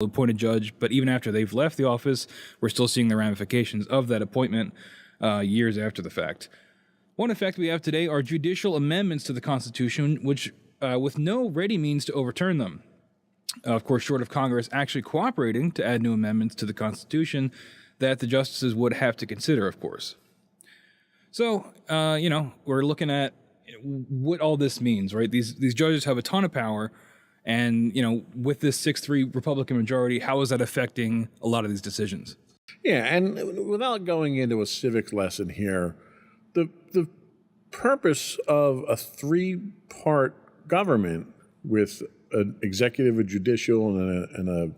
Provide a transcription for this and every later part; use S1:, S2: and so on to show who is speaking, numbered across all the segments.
S1: appointed judge, but even after they've left the office, we're still seeing the ramifications of that appointment years after the fact. One effect we have today are judicial amendments to the Constitution, which with no ready means to overturn them. Of course, short of Congress actually cooperating to add new amendments to the Constitution that the justices would have to consider, of course. So, we're looking at what all this means, right? These judges have a ton of power. And, with this 6-3 Republican majority, how is that affecting a lot of these decisions?
S2: Yeah, and without going into a civics lesson here, the purpose of a three-part government with an executive, a judicial, and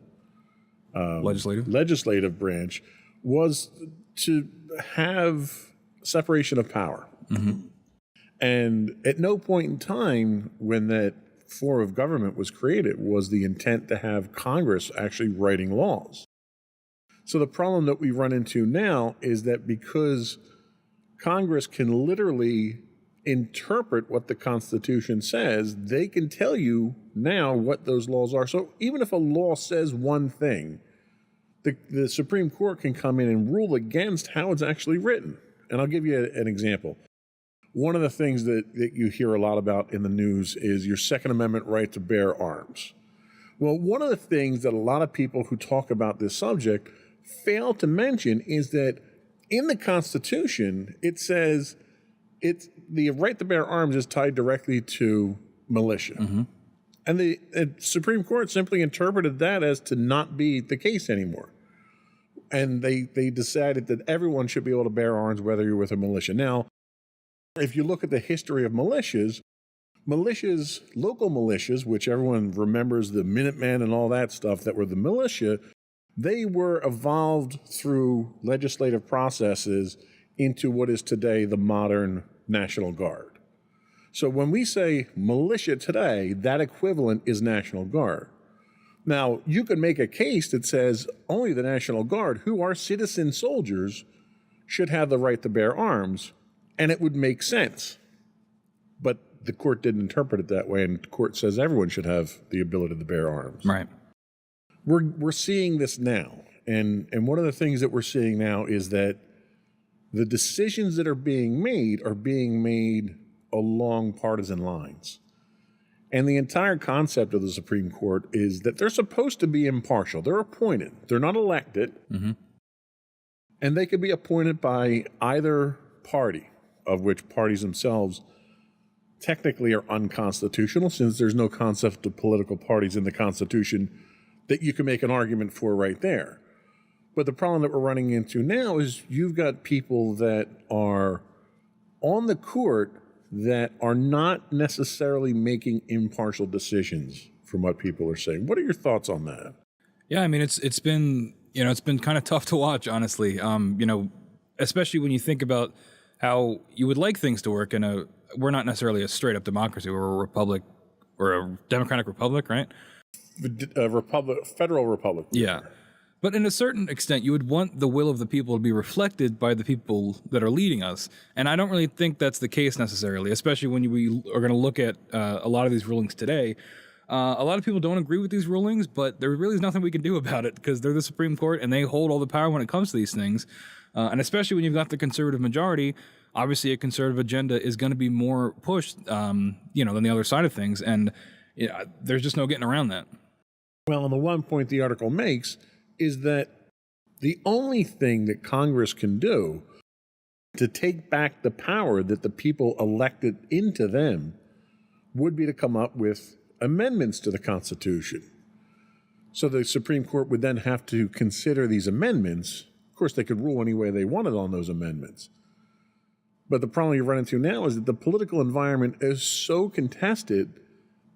S2: a legislative branch was to have separation of power. Mm-hmm. And at no point in time when that form of government was created was the intent to have Congress actually writing laws. So the problem that we run into now is that because Congress can literally interpret what the Constitution says, they can tell you now what those laws are. So even if a law says one thing, the Supreme Court can come in and rule against how it's actually written. And I'll give you an example. One of the things that you hear a lot about in the news is your Second Amendment right to bear arms. Well, one of the things that a lot of people who talk about this subject fail to mention is that in the Constitution, it says the right to bear arms is tied directly to militia. Mm-hmm. And the Supreme Court simply interpreted that as to not be the case anymore. And they decided that everyone should be able to bear arms, whether you're with a militia. Now, if you look at the history of militias, local militias, which everyone remembers the Minutemen and all that stuff that were the militia, they were evolved through legislative processes into what is today the modern National Guard. So when we say militia today, that equivalent is National Guard. Now, you can make a case that says only the National Guard, who are citizen soldiers, should have the right to bear arms, and it would make sense. But the court didn't interpret it that way, and the court says everyone should have the ability to bear arms.
S1: Right.
S2: We're seeing this now, and one of the things that we're seeing now is that the decisions that are being made along partisan lines. And the entire concept of the Supreme Court is that they're supposed to be impartial. They're appointed. They're not elected. Mm-hmm. And they could be appointed by either party, of which parties themselves technically are unconstitutional, since there's no concept of political parties in the Constitution that you can make an argument for right there. But the problem that we're running into now is you've got people that are on the court that are not necessarily making impartial decisions from what people are saying. What are your thoughts on that?
S1: Yeah, I mean, it's been kind of tough to watch, honestly. Especially when you think about how you would like things to work we're not necessarily a straight up democracy. We're a republic, or a democratic republic, right?
S2: Federal republic.
S1: Yeah. But in a certain extent, you would want the will of the people to be reflected by the people that are leading us. And I don't really think that's the case necessarily, especially when we are going to look at a lot of these rulings today. A lot of people don't agree with these rulings, but there really is nothing we can do about it because they're the Supreme Court and they hold all the power when it comes to these things. And especially when you've got the conservative majority, obviously a conservative agenda is going to be more pushed, than the other side of things. And there's just no getting around that.
S2: Well, and the one point the article makes is that the only thing that Congress can do to take back the power that the people elected into them would be to come up with amendments to the Constitution. So the Supreme Court would then have to consider these amendments. Of course, they could rule any way they wanted on those amendments. But the problem you run into now is that the political environment is so contested,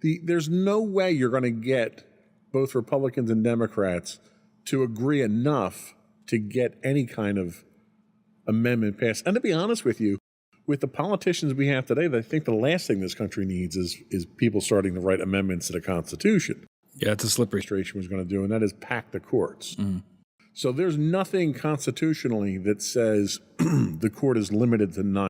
S2: there's no way you're going to get both Republicans and Democrats to agree enough to get any kind of amendment passed. And to be honest with you, with the politicians we have today, I think the last thing this country needs is people starting to write amendments to the Constitution.
S1: Yeah, it's a slippery
S2: administration was going to do, and that is pack the courts. Mm. So there's nothing constitutionally that says the court is limited to 9